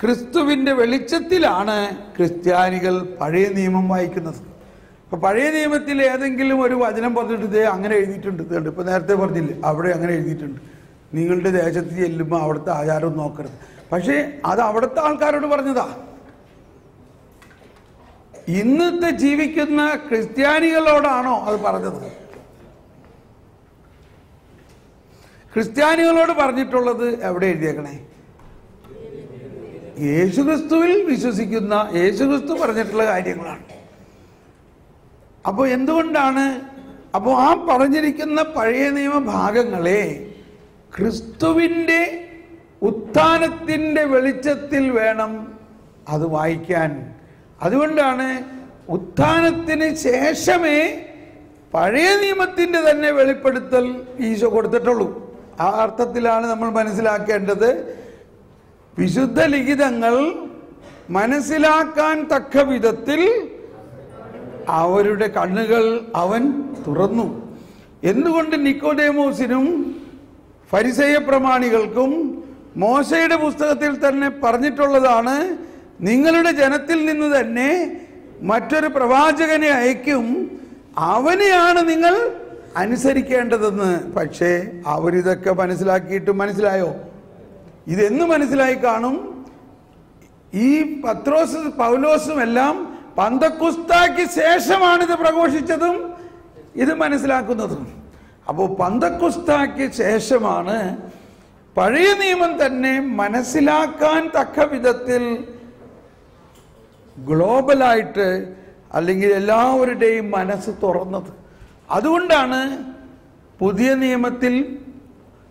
ക്രിസ്തുവിന്റെ വെളിച്ചത്തിലാണ് ക്രിസ്ത്യാനികൾ പഴയ നിയമം വായിക്കുന്നത്. അപ്പൊ പഴയ നിയമത്തിൽ ഏതെങ്കിലും ഒരു വചനം പറഞ്ഞിട്ട് ഇതേ അങ്ങനെ എഴുതിയിട്ടുണ്ട്, ഇപ്പൊ നേരത്തെ പറഞ്ഞില്ലേ അവിടെ അങ്ങനെ എഴുതിയിട്ടുണ്ട്, നിങ്ങളുടെ ദേശത്ത് ചെല്ലുമ്പോൾ അവിടുത്തെ ആചാരം നോക്കരുത്. പക്ഷേ അത് അവിടുത്തെ ആൾക്കാരോട് പറഞ്ഞതാ. ഇന്നത്തെ ജീവിക്കുന്ന ക്രിസ്ത്യാനികളോടാണോ അത് പറഞ്ഞത്? ക്രിസ്ത്യാനികളോട് പറഞ്ഞിട്ടുള്ളത് എവിടെ എഴുതിയേക്കണേ? യേശുക്രിസ്തുവിൽ വിശ്വസിക്കുന്ന യേശുക്രിസ്തു പറഞ്ഞിട്ടുള്ള കാര്യങ്ങളാണ്. അപ്പോൾ എന്തുകൊണ്ടാണ് ആ പറഞ്ഞിരിക്കുന്ന പഴയ നിയമ ഭാഗങ്ങളെ ക്രിസ്തുവിൻ്റെ ഉത്ഥാനത്തിൻ്റെ വെളിച്ചത്തിൽ വേണം അത് വായിക്കാൻ. അതുകൊണ്ടാണ് ഉത്ഥാനത്തിന് ശേഷമേ പഴയ നിയമത്തിൻ്റെ തന്നെ വെളിപ്പെടുത്തൽ ഈശോ കൊടുത്തിട്ടുള്ളൂ. ആ അർത്ഥത്തിലാണ് നമ്മൾ മനസ്സിലാക്കേണ്ടത്. വിശുദ്ധ ലിഖിതങ്ങൾ മനസ്സിലാക്കാൻ തക്ക വിധത്തിൽ അവരുടെ കണ്ണുകൾ അവൻ തുറന്നു. എന്തുകൊണ്ട് നിക്കോദേമോസിനും ഫരിസേയ പ്രമാണികൾക്കും മോശയുടെ പുസ്തകത്തിൽ തന്നെ പറഞ്ഞിട്ടുള്ളതാണ്, നിങ്ങളുടെ ജനത്തിൽ നിന്ന് തന്നെ മറ്റൊരു പ്രവാചകനെ അയക്കും, അവനെയാണ് നിങ്ങൾ അനുസരിക്കേണ്ടതെന്ന്. പക്ഷേ അവരിതൊക്കെ മനസ്സിലാക്കിയിട്ട് മനസ്സിലായോ? ഇതെന്ന് മനസ്സിലായി കാണും. ഈ പത്രോസും പൗലോസും എല്ലാം പന്തക്കുസ്തായ്ക്ക് ശേഷമാണിത് പ്രഘോഷിച്ചതും ഇത് മനസ്സിലാക്കുന്നതും. അപ്പോൾ പന്തക്കുസ്തായ്ക്ക് ശേഷമാണ് പഴയ നിയമം തന്നെ മനസ്സിലാക്കാൻ തക്ക വിധത്തിൽ ഗ്ലോബലായിട്ട് അല്ലെങ്കിൽ എല്ലാവരുടെയും മനസ്സ് തുറന്നത്. അതുകൊണ്ടാണ് പുതിയ നിയമത്തിൽ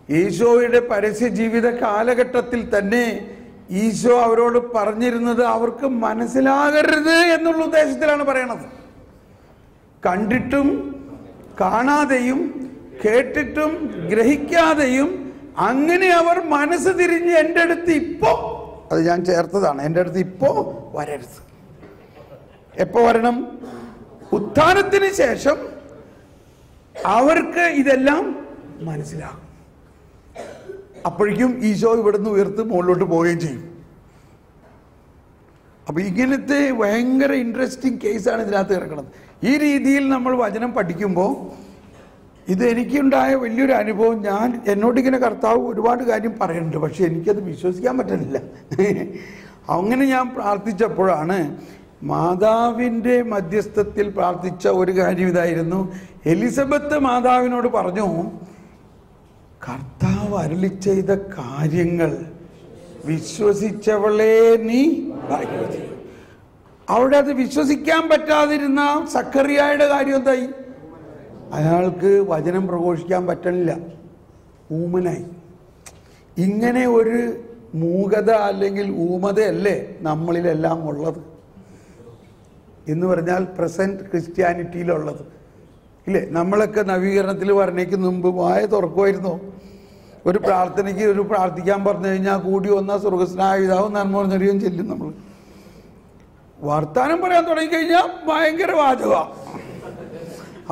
ഈശോയുടെ പരസ്യ ജീവിത കാലഘട്ടത്തിൽ തന്നെ ഈശോ അവരോട് പറഞ്ഞിരുന്നത് അവർക്ക് മനസ്സിലാകരുത് എന്നുള്ള ഉദ്ദേശത്തിലാണ് പറയണത്. കണ്ടിട്ടും കാണാതെയും കേട്ടിട്ടും ഗ്രഹിക്കാതെയും അങ്ങനെ അവർ മനസ്സ് തിരിഞ്ഞ് എൻ്റെ അടുത്ത് ഇപ്പോ, അത് ഞാൻ ചേർത്തതാണ്, എൻ്റെ അടുത്ത് ഇപ്പോ വരരുത്. എപ്പോ വരണം? ഉത്ഥാനത്തിന് ശേഷം അവർക്ക് ഇതെല്ലാം മനസ്സിലാകും. അപ്പോഴേക്കും ഈശോ ഇവിടുന്ന് ഉയർത്ത് മുകളിലോട്ട് പോവുകയും ചെയ്യും. അപ്പൊ ഇങ്ങനത്തെ ഭയങ്കര ഇൻട്രസ്റ്റിംഗ് കേസാണ് ഇതിനകത്ത് കിടക്കുന്നത്. ഈ രീതിയിൽ നമ്മൾ വചനം പഠിക്കുമ്പോൾ ഇത് എനിക്കുണ്ടായ വലിയൊരു അനുഭവം. എന്നോടിങ്ങനെ കർത്താവ് ഒരുപാട് കാര്യം പറയുന്നുണ്ട്, പക്ഷെ എനിക്കത് വിശ്വസിക്കാൻ പറ്റുന്നില്ല. അങ്ങനെ ഞാൻ പ്രാർത്ഥിച്ചപ്പോഴാണ് മാതാവിൻ്റെ മധ്യസ്ഥത്തിൽ പ്രാർത്ഥിച്ച ഒരു കാര്യം ഇതായിരുന്നു. എലിസബത്ത് മാതാവിനോട് പറഞ്ഞു, കർത്താവ് അരുളി ചെയ്ത കാര്യങ്ങൾ വിശ്വസിച്ചവളെ നീ ഭാഗ്യവതി. അവിടെ അത് വിശ്വസിക്കാൻ പറ്റാതിരുന്ന സക്കറിയായുടെ കാര്യം എന്തായി? അയാൾക്ക് വചനം പ്രഘോഷിക്കാൻ പറ്റണില്ല, ഊമനായി. ഇങ്ങനെ ഒരു മൂകത അല്ലെങ്കിൽ ഊമതയല്ലേ നമ്മളിലെല്ലാം ഉള്ളത് എന്ന് പറഞ്ഞാൽ പ്രസന്റ് ക്രിസ്ത്യാനിറ്റിയിലുള്ളത് ഇല്ലേ? നമ്മളൊക്കെ നവീകരണത്തിൽ വരണേക്ക് മുമ്പ് വായ തുറക്കുമായിരുന്നോ? ഒരു പ്രാർത്ഥനയ്ക്ക് പ്രാർത്ഥിക്കാൻ പറഞ്ഞു കഴിഞ്ഞാൽ കൂടി വന്നാൽ സ്വർഗസ്നായ പിതാവും നന്മ നിറയും ചെല്ലും. നമ്മൾ വർത്താനം പറയാൻ തുടങ്ങിക്കഴിഞ്ഞാൽ ഭയങ്കര വാചകമാണ്.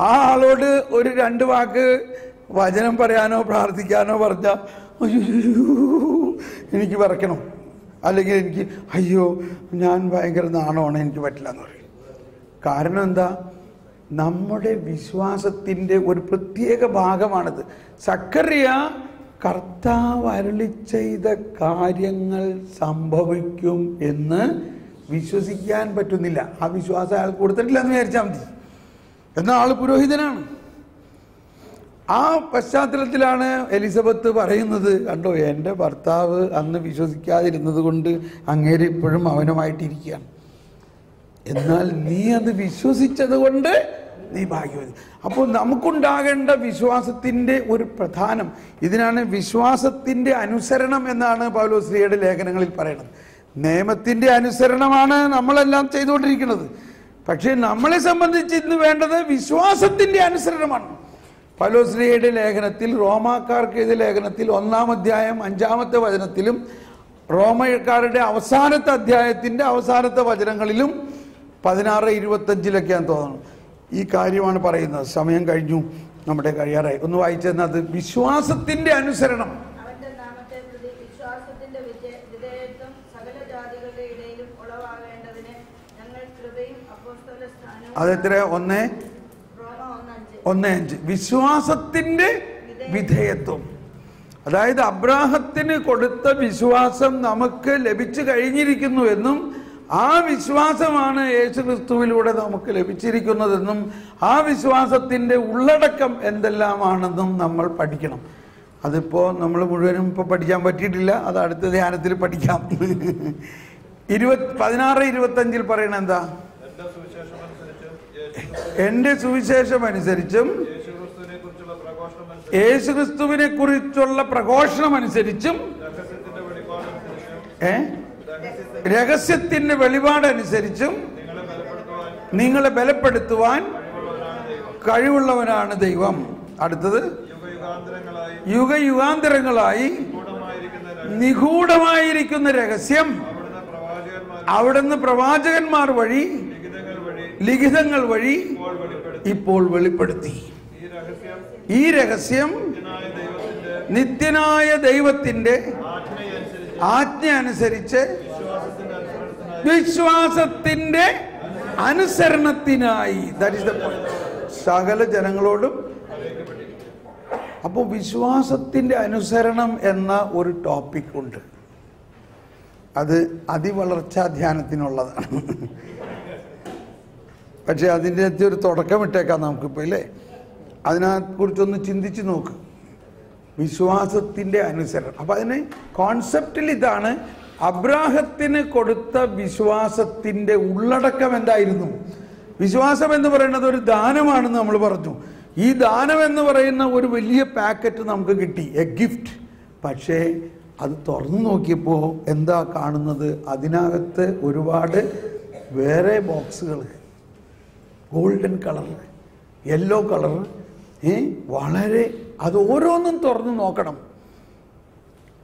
ആ ആളോട് ഒരു 2 വാക്ക് വചനം പറയാനോ പ്രാർത്ഥിക്കാനോ പറഞ്ഞാൽ എനിക്ക് വിറയ്ക്കണം, അല്ലെങ്കിൽ എനിക്ക് അയ്യോ ഞാൻ ഭയങ്കര നാണമാണ്, എനിക്ക് പറ്റില്ല എന്ന് പറയും. കാരണം എന്താ? നമ്മുടെ വിശ്വാസത്തിൻ്റെ ഒരു പ്രത്യേക ഭാഗമാണിത്. സക്കറിയ കർത്താവ് അരുളി ചെയ്ത കാര്യങ്ങൾ സംഭവിക്കും എന്ന് വിശ്വസിക്കാൻ പറ്റുന്നില്ല. ആ വിശ്വാസം അയാൾ കൊടുത്തിട്ടില്ല എന്ന് വിചാരിച്ചാൽ മതി. എന്നാൽ ആൾ പുരോഹിതനാണ്. ആ പശ്ചാത്തലത്തിലാണ് എലിസബത്ത് പറയുന്നത്, കണ്ടോ എൻ്റെ ഭർത്താവ് അന്ന് വിശ്വസിക്കാതിരുന്നത് കൊണ്ട് അങ്ങേര് ഇപ്പോഴും അവനുമായിട്ടിരിക്കുകയാണ്, എന്നാൽ നീ അത് വിശ്വസിച്ചത് കൊണ്ട് നീ ഭാഗ്യവതി. അപ്പോൾ നമുക്കുണ്ടാകേണ്ട വിശ്വാസത്തിൻ്റെ ഒരു പ്രധാനം ഇതിനാണ് വിശ്വാസത്തിൻ്റെ അനുസരണം എന്നാണ് പൗലോസ്ലീഹയുടെ ലേഖനങ്ങളിൽ പറയുന്നത്. നിയമത്തിൻ്റെ അനുസരണമാണ് നമ്മളെല്ലാം ചെയ്തുകൊണ്ടിരിക്കുന്നത്. പക്ഷേ നമ്മളെ സംബന്ധിച്ച് ഇന്ന് വേണ്ടത് വിശ്വാസത്തിൻ്റെ അനുസരണമാണ്. പൗലോസ്ലീഹയുടെ ലേഖനത്തിൽ, റോമാക്കാർക്ക് എഴുതിയ ലേഖനത്തിൽ 1-ാം അധ്യായം 5-ാമത്തെ വചനത്തിലും റോമക്കാരുടെ അവസാനത്തെ അധ്യായത്തിൻ്റെ അവസാനത്തെ വചനങ്ങളിലും 16-25 തോന്നുന്നു ഈ കാര്യമാണ് പറയുന്നത്. സമയം കഴിഞ്ഞു, നമ്മുടെ കഴിയാറായി. ഒന്ന് വായിച്ചെന്നത് വിശ്വാസത്തിൻ്റെ അനുസരണം. അതെത്ര? 1:5. വിശ്വാസത്തിൻ്റെ വിധേയത്വം. അതായത് അബ്രാഹത്തിന് കൊടുത്ത വിശ്വാസം നമുക്ക് ലഭിച്ചു കഴിഞ്ഞിരിക്കുന്നു എന്നും ആ വിശ്വാസമാണ് യേശുക്രിസ്തുവിലൂടെ നമുക്ക് ലഭിച്ചിരിക്കുന്നതെന്നും ആ വിശ്വാസത്തിൻ്റെ ഉള്ളടക്കം എന്തെല്ലാമാണെന്നും നമ്മൾ പഠിക്കണം. അതിപ്പോൾ നമ്മൾ മുഴുവനും ഇപ്പോൾ പഠിക്കാൻ പറ്റിയിട്ടില്ല, അത് അടുത്ത ധ്യാനത്തിൽ പഠിക്കാം. 16-25 പറയണ എന്താ? എൻ്റെ സുവിശേഷം അനുസരിച്ചും യേശുക്രിസ്തുവിനെ കുറിച്ചുള്ള പ്രഘോഷണം അനുസരിച്ചും രഹസ്യത്തിന്റെ വെളിപാടനുസരിച്ചും നിങ്ങളെ ബലപ്പെടുത്തുവാൻ കഴിവുള്ളവനാണ് ദൈവം. അടുത്തത്, യുഗയുഗാന്തരങ്ങളായി നിഗൂഢമായിരിക്കുന്ന രഹസ്യം അവിടുന്ന് പ്രവാചകന്മാർ വഴി ലിഖിതങ്ങൾ വഴി ഇപ്പോൾ വെളിപ്പെടുത്തി. ഈ രഹസ്യം നിത്യനായ ദൈവത്തിന്റെ ആജ്ഞ അനുസരിച്ച് വിശ്വാസത്തിന്റെ അനുസരണത്തിനായി, ദാറ്റ് ഈസ് ദ പോയിന്റ്, സകല ജനങ്ങളോടും. അപ്പോൾ വിശ്വാസത്തിന്റെ അനുസരണം എന്ന ഒരു ടോപ്പിക് ഉണ്ട്. അത് അതിവളർച്ചാ ധ്യാനത്തിനുള്ളതാണ്. പക്ഷെ അതിൻ്റെ ഒരു തുടക്കമിട്ടേക്കാം നമുക്കിപ്പോൾ, ഇല്ലേ? അതിനെക്കുറിച്ചൊന്ന് ചിന്തിച്ച് നോക്ക്. വിശ്വാസത്തിൻ്റെ അനുസരണം. അപ്പം അതിന് കോൺസെപ്റ്റിൽ ഇതാണ്. അബ്രാഹത്തിന് കൊടുത്ത വിശ്വാസത്തിൻ്റെ ഉള്ളടക്കം എന്തായിരുന്നു? വിശ്വാസം എന്ന് പറയുന്നത് ഒരു ദാനമാണെന്ന് നമ്മൾ പറഞ്ഞു. ഈ ദാനം എന്ന് പറയുന്ന ഒരു വലിയ പാക്കറ്റ് നമുക്ക് കിട്ടി, എ ഗിഫ്റ്റ്. പക്ഷേ അത് തുറന്നു നോക്കിയപ്പോൾ എന്താ കാണുന്നത്? അതിനകത്ത് ഒരുപാട് വേറെ ബോക്സുകൾ, ഗോൾഡൻ കളർ, യെല്ലോ കളർ, വളരെ, അത് ഓരോന്നും തുറന്നു നോക്കണം.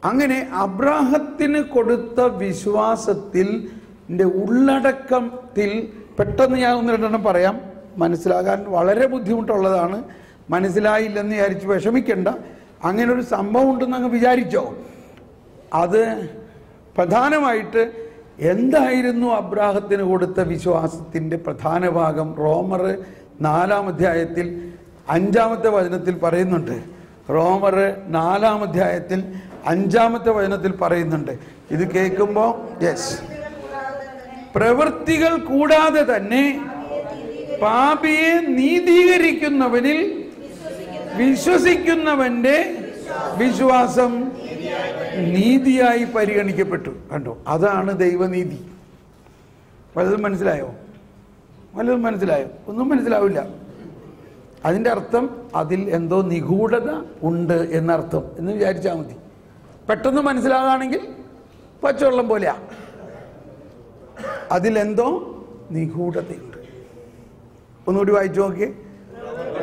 അങ്ങനെ അബ്രാഹത്തിന് കൊടുത്ത വിശ്വാസത്തിൽ ഉള്ളടക്കത്തിൽ പെട്ടെന്ന് ഞാൻ 1-2 പറയാം. മനസ്സിലാകാൻ വളരെ ബുദ്ധിമുട്ടുള്ളതാണ്. മനസ്സിലായില്ലെന്ന് വിചാരിച്ച് വിഷമിക്കണ്ട. അങ്ങനെ ഒരു സംഭവം ഉണ്ടെന്ന് അങ്ങ് വിചാരിച്ചോ. അത് പ്രധാനമായിട്ട് എന്തായിരുന്നു അബ്രാഹത്തിന് കൊടുത്ത വിശ്വാസത്തിൻ്റെ പ്രധാന ഭാഗം? റോമർ 4-ാം അധ്യായത്തിൽ 5-ാമത്തെ വചനത്തിൽ പറയുന്നുണ്ട്. റോമർ 4-ാം അധ്യായത്തിൽ 5-ാമത്തെ വചനത്തിൽ പറയുന്നുണ്ട്. ഇത് കേൾക്കുമ്പോൾ യെസ്, പ്രവൃത്തികൾ കൂടാതെ തന്നെ പാപിയെ നീതീകരിക്കുന്നവനിൽ വിശ്വസിക്കുന്നവന്റെ വിശ്വാസം നീതിയായി പരിഗണിക്കപ്പെട്ടു. കണ്ടോ, അതാണ് ദൈവനീതി. വല്ലതും മനസ്സിലായോ? വല്ലതും മനസ്സിലായോ? ഒന്നും മനസ്സിലാവില്ല. അതിൻ്റെ അർത്ഥം അതിൽ എന്തോ നിഗൂഢത ഉണ്ട് എന്നർത്ഥം എന്ന് വിചാരിച്ചാൽ മതി. പെട്ടെന്ന് മനസ്സിലാകുകയാണെങ്കിൽ പച്ചവെള്ളം പോലെയാ. അതിലെന്തോ നിഗൂഢതയുണ്ട്. ഒന്നുകൂടി വായിച്ചു നോക്കിയേ.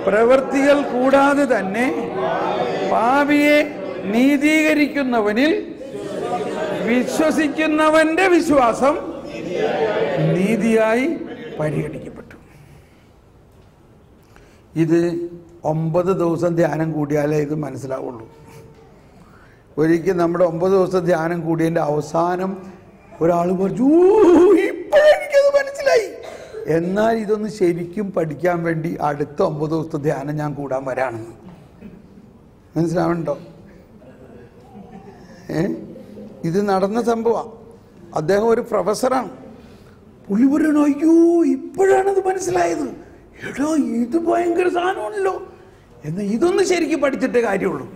പ്രവൃത്തികൾ കൂടാതെ തന്നെ പാപിയെ നീതീകരിക്കുന്നവനിൽ വിശ്വസിക്കുന്നവന്റെ വിശ്വാസം നീതിയായി പരിഗണിക്കപ്പെട്ടു. ഇത് 9 ദിവസം ധ്യാനം കൂടിയാലേ ഇത് മനസ്സിലാവുള്ളൂ. ഒരിക്കൽ നമ്മുടെ 9 ദിവസം ധ്യാനം കൂടിയതിൻ്റെ അവസാനം ഒരാൾ പറഞ്ഞു, ഇപ്പോഴെനിക്കത് മനസ്സിലായി. എന്നാൽ ഇതൊന്ന് ശരിക്കും പഠിക്കാൻ വേണ്ടി അടുത്ത 9 ദിവസത്തെ ധ്യാനം ഞാൻ കൂടാൻ വരാണെന്ന്. മനസ്സിലാവണ്ടോ? ഇത് നടന്ന സംഭവമാണ്. അദ്ദേഹം ഒരു പ്രൊഫസറാണ്. പുള്ളി പറയണോ, അയ്യോ ഇപ്പോഴാണത് മനസ്സിലായത്, എടോ ഇത് ഭയങ്കര സാധനമാണല്ലോ, എന്നാൽ ഇതൊന്ന് ശരിക്കും പഠിച്ചിട്ടേ കാര്യമുള്ളൂ.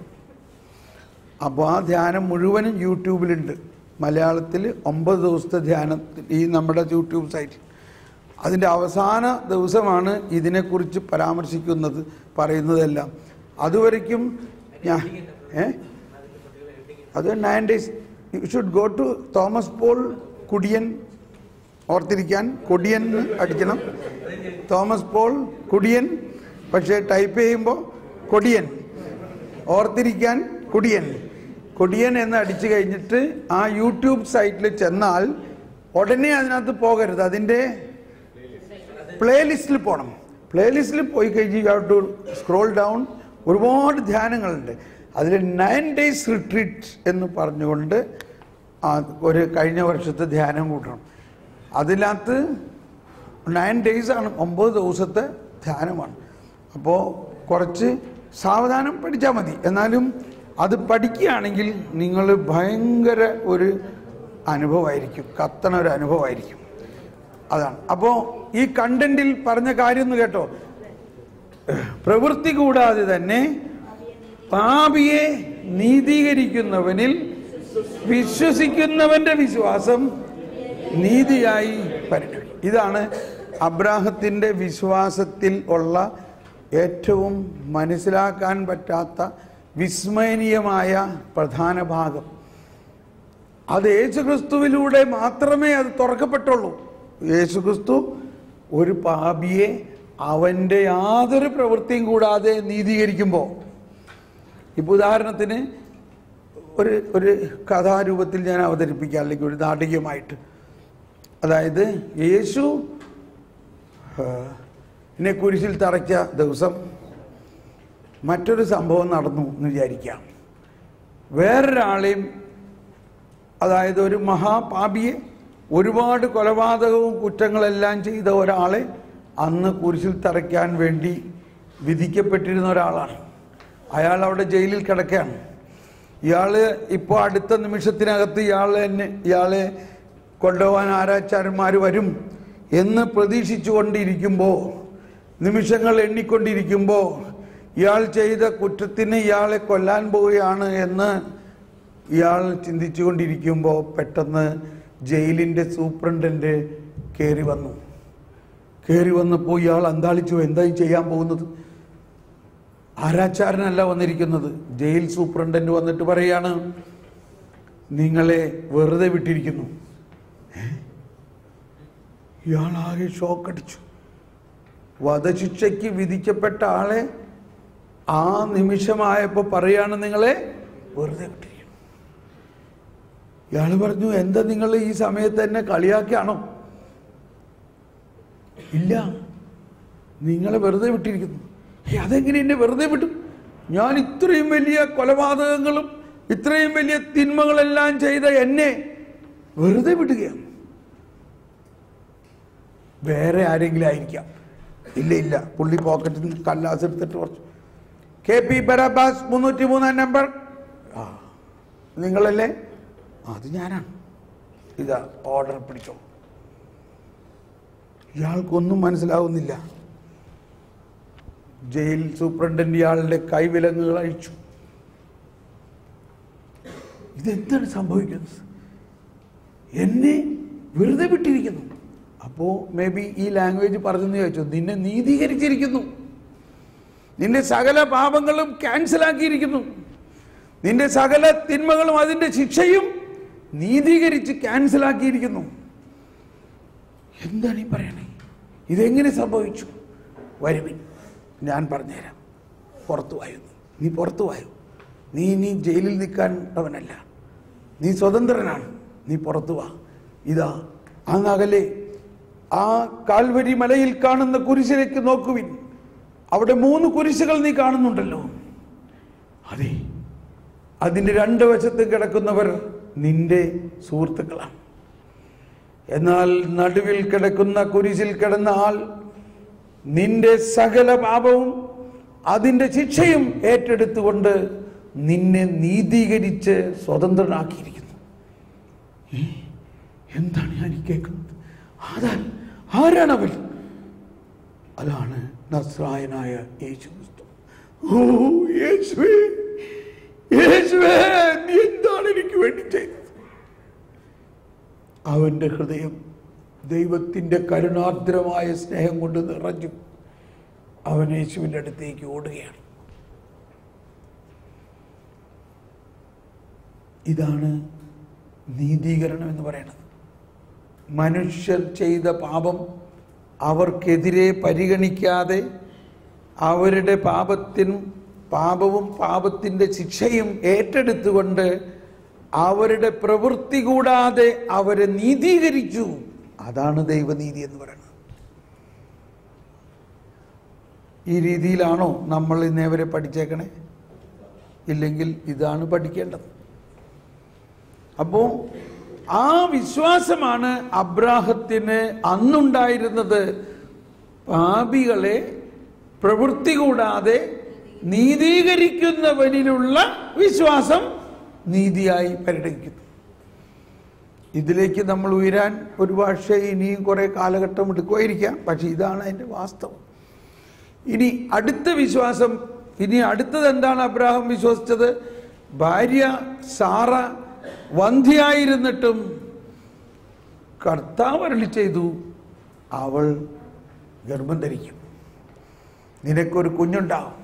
അപ്പോൾ ആ ധ്യാനം മുഴുവനും യൂട്യൂബിലുണ്ട്. മലയാളത്തിൽ 9 ദിവസത്തെ ധ്യാനത്തിൽ ഈ നമ്മുടെ യൂട്യൂബ് സൈറ്റിൽ. അതിൻ്റെ അവസാന ദിവസമാണ് ഇതിനെക്കുറിച്ച് പരാമർശിക്കുന്നത്, പറയുന്നതെല്ലാം. അതുവരയ്ക്കും ഞാൻ അത് 9 days you should go to Thomas Paul Kudiyan. ഓർത്തിരിക്കാൻ, കൊടിയൻ അടിക്കണം, തോമസ് പോൾ കുടിയൻ. പക്ഷേ ടൈപ്പ് ചെയ്യുമ്പോൾ കൊടിയൻ, ഓർത്തിരിക്കാൻ കുടിയൻ, കൊടിയൻ എന്ന് അടിച്ചു കഴിഞ്ഞിട്ട് ആ യൂട്യൂബ് സൈറ്റിൽ ചെന്നാൽ ഉടനെ അതിനകത്ത് പോകരുത്, അതിൻ്റെ പ്ലേലിസ്റ്റിൽ പോകണം. പ്ലേലിസ്റ്റിൽ പോയി കഴിഞ്ഞ് you have to scroll down. ഒരുപാട് ധ്യാനങ്ങളുണ്ട്. അതിൽ 9 days റിട്രീറ്റ് എന്ന് പറഞ്ഞുകൊണ്ട് ഒരു കഴിഞ്ഞ വർഷത്തെ ധ്യാനം കൂട്ടണം. അതിനകത്ത് 9 days ആണ്, 9 ദിവസത്തെ ധ്യാനമാണ്. അപ്പോൾ കുറച്ച് സാവധാനം പഠിച്ചാൽ മതി. എന്നാലും അത് പഠിക്കുകയാണെങ്കിൽ നിങ്ങൾ ഭയങ്കര ഒരു അനുഭവമായിരിക്കും, കത്തണ ഒരു അനുഭവമായിരിക്കും. അതാണ്. അപ്പോൾ ഈ കണ്ടന്റിൽ പറഞ്ഞ കാര്യം ഒന്ന് കേട്ടോ. പ്രവൃത്തി കൂടാതെ തന്നെ പാപിയെ നീതീകരിക്കുന്നവനിൽ വിശ്വസിക്കുന്നവന്റെ വിശ്വാസം നീതിയായി പരിണമിക്കും. ഇതാണ് അബ്രാഹത്തിൻ്റെ വിശ്വാസത്തിൽ ഉള്ള ഏറ്റവും മനസ്സിലാക്കാൻ പറ്റാത്ത വിസ്മയനീയമായ പ്രധാന ഭാഗം. അത് യേശുക്രിസ്തുവിലൂടെ മാത്രമേ അത് തുറക്കപ്പെട്ടുള്ളൂ. യേശുക്രിസ്തു ഒരു പാപിയെ അവൻ്റെ യാതൊരു പ്രവൃത്തിയും കൂടാതെ നീതീകരിക്കുമ്പോൾ, ഇപ്പോൾ ഉദാഹരണത്തിന് ഒരു കഥാരൂപത്തിൽ ഞാൻ അവതരിപ്പിക്കാം, അല്ലെങ്കിൽ ഒരു നാടകീയമായിട്ട്. അതായത് യേശു എന്നെ കുരിശിൽ തറയ്ച്ച ദിവസം മറ്റൊരു സംഭവം നടന്നു എന്ന് വിചാരിക്കാം. വേറൊരാളെയും, അതായത് ഒരു മഹാപാപിയെ, ഒരുപാട് കൊലപാതകവും കുറ്റങ്ങളെല്ലാം ചെയ്ത ഒരാളെ അന്ന് കുരിശിൽ തറയ്ക്കാൻ വേണ്ടി വിധിക്കപ്പെട്ടിരുന്ന ഒരാളാണ്. അയാൾ അവിടെ ജയിലിൽ കിടക്കുകയാണ്. ഇയാൾ ഇപ്പോൾ അടുത്ത നിമിഷത്തിനകത്ത് ഇയാളെ കൊണ്ടുപോകാൻ ആരാച്ചാരന്മാർ വരും എന്ന് പ്രതീക്ഷിച്ചു കൊണ്ടിരിക്കുമ്പോൾ, നിമിഷങ്ങൾ എണ്ണിക്കൊണ്ടിരിക്കുമ്പോൾ, ഇയാൾ ചെയ്ത കുറ്റത്തിന് ഇയാളെ കൊല്ലാൻ പോവുകയാണ് എന്ന് ഇയാൾ ചിന്തിച്ചു കൊണ്ടിരിക്കുമ്പോൾ പെട്ടെന്ന് ജയിലിൻ്റെ സൂപ്രണ്ടൻ്റ് കയറി വന്നപ്പോൾ ഇയാൾ അന്താളിച്ചു. എന്തായി ചെയ്യാൻ പോകുന്നത്? ആരാച്ചാരനല്ല വന്നിരിക്കുന്നത്, ജയിൽ സൂപ്രണ്ടൻ്റ് വന്നിട്ട് പറയാണ്, നിങ്ങളെ വെറുതെ വിട്ടിരിക്കുന്നു. ഇയാളാകെ ഷോക്കടിച്ചു. വധശിക്ഷയ്ക്ക് വിധിക്കപ്പെട്ട ആളെ ആ നിമിഷമായപ്പോൾ പറയാണ്, നിങ്ങളെ വെറുതെ വിട്ടിരിക്കുന്നു. ഇയാൾ പറഞ്ഞു, എന്താ നിങ്ങൾ ഈ സമയത്ത് എന്നെ കളിയാക്കിയാണോ? ഇല്ല, നിങ്ങളെ വെറുതെ വിട്ടിരിക്കുന്നു. അതെങ്ങനെ എന്നെ വെറുതെ വിട്ടു? ഞാൻ ഇത്രയും വലിയ കൊലപാതകങ്ങളും ഇത്രയും വലിയ തിന്മകളെല്ലാം ചെയ്ത എന്നെ വെറുതെ വിടുകയാണ്. വേറെ ആരെങ്കിലും ആയിരിക്കാം. ഇല്ല, പുള്ളി പോക്കറ്റിൽ നിന്ന് കല്ലാസ് എടുത്തിട്ട് കുറച്ചു, KP ബറാബാസ് 303 നമ്പർ, നിങ്ങളല്ലേ? അത് ഞാനാണ്, ഇതാ ഓർഡർ പിടിച്ചോ. ഇയാൾക്കൊന്നും മനസ്സിലാവുന്നില്ല. ജയിൽ സൂപ്രണ്ടൻ്റ് ഇയാളുടെ കൈവിലങ്ങുകൾ അഴിച്ചു. ഇതെന്താണ് സംഭവിക്കുന്നത്? എന്നെ വെറുതെ വിട്ടിരിക്കുന്നു. അപ്പോൾ മേ ബി ഈ ലാംഗ്വേജ് പറഞ്ഞെന്ന് ചോദിച്ചു, നിന്നെ നീതീകരിച്ചിരിക്കുന്നു, നിന്റെ സകല പാപങ്ങളും ക്യാൻസലാക്കിയിരിക്കുന്നു, നിന്റെ സകല തിന്മകളും അതിൻ്റെ ശിക്ഷയും നീതീകരിച്ച് ക്യാൻസലാക്കിയിരിക്കുന്നു. എന്താണ് ഈ പറയണേ? ഇതെങ്ങനെ സംഭവിച്ചു? വരുവിൻ, ഞാൻ പറഞ്ഞുതരാം. പുറത്തു വായു, നീ പുറത്തു വായു. നീ ഇനി ജയിലിൽ നിൽക്കാനുള്ളവനല്ല, നീ സ്വതന്ത്രനാണ്. നീ പുറത്തു വാ. ഇതാ അങ്ങകലെ ആ കാൽവരി മലയിൽ കാണുന്ന കുരിശിലേക്ക് നോക്കുവിൻ. അവിടെ 3 കുരിശുകൾ നീ കാണുന്നുണ്ടല്ലോ. അതെ, അതിൻ്റെ 2 വശത്തും കിടക്കുന്നവർ നിന്റെ സുഹൃത്തുക്കളാണ്. എന്നാൽ നടുവിൽ കിടക്കുന്ന കുരിശിൽ കിടന്ന ആൾ നിന്റെ സകല പാപവും അതിൻ്റെ ശിക്ഷയും ഏറ്റെടുത്തുകൊണ്ട് നിന്നെ നീതീകരിച്ച് സ്വതന്ത്രനാക്കിയിരിക്കുന്നു. എന്താണ് ഞാൻ കേൾക്കുന്നത്? ആരാണവൻ? അതാണ് നസ്രായനായ യേശു ക്രിസ്തു. ഓ യേശുവേ, യേശുവേ, നീ എന്താണ് എനിക്ക് വേണ്ടി ചെയ്തത്? അവൻ്റെ ഹൃദയം ദൈവത്തിൻ്റെ കരുണാർദ്രമായ സ്നേഹം കൊണ്ട് നിറഞ്ഞു. അവൻ യേശുവിൻ്റെ അടുത്തേക്ക് ഓടുകയാണ്. ഇതാണ് നീതീകരണം എന്ന് പറയുന്നത്. മനുഷ്യർ ചെയ്ത പാപം അവർക്കെതിരെ പരിഗണിക്കാതെ അവരുടെ പാപവും പാപത്തിൻ്റെ ശിക്ഷയും ഏറ്റെടുത്തുകൊണ്ട് അവരുടെ പ്രവൃത്തി കൂടാതെ അവരെ നീതീകരിച്ചു. അതാണ് ദൈവനീതി എന്ന് പറയുന്നത്. ഈ രീതിയിലാണോ നമ്മൾ ഇന്നേവരെ പഠിച്ചേക്കണേ? ഇല്ലെങ്കിൽ ഇതാണ് പഠിക്കേണ്ടത്. അപ്പോൾ ആ വിശ്വാസമാണ് അബ്രാഹത്തിന് അന്നുണ്ടായിരുന്നത്. പാപികളെ പ്രവൃത്തി കൂടാതെ നീതീകരിക്കുന്നവനിലുള്ള വിശ്വാസം നീതിയായി പരിഗണിക്കുന്നു. ഇതിലേക്ക് നമ്മൾ ഉയരാൻ ഒരുപക്ഷെ ഇനിയും കുറേ കാലഘട്ടം എടുക്കുമായിരിക്കാം. പക്ഷെ ഇതാണ് അതിൻ്റെ വാസ്തവം. ഇനി അടുത്ത വിശ്വാസം, ഇനി അടുത്തത് എന്താണ് അബ്രാഹാം വിശ്വസിച്ചത്? ഭാര്യ സാറ വന്ധ്യയായിരുന്നിട്ടും കർത്താവ് അരുളി ചെയ്തു, അവൾ ഗർഭം ധരിക്കും, നിനക്കൊരു കുഞ്ഞുണ്ടാവും.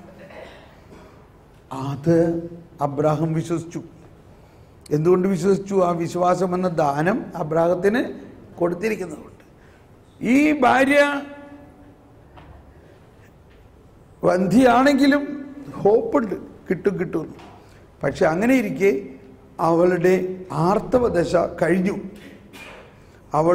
അത് അബ്രാഹാം വിശ്വസിച്ചു. എന്തുകൊണ്ട് വിശ്വസിച്ചു? ആ വിശ്വാസം എന്ന ദാനം അബ്രാഹത്തിന് കൊടുത്തിരിക്കുന്നതുകൊണ്ട്. ഈ ഭാര്യ വന്ധ്യയാണെങ്കിലും ഹോപ്പുണ്ട്, കിട്ടും. പക്ഷെ അങ്ങനെ ഇരിക്കെ അവളുടെ ആർത്തവ ദശ കഴിഞ്ഞു.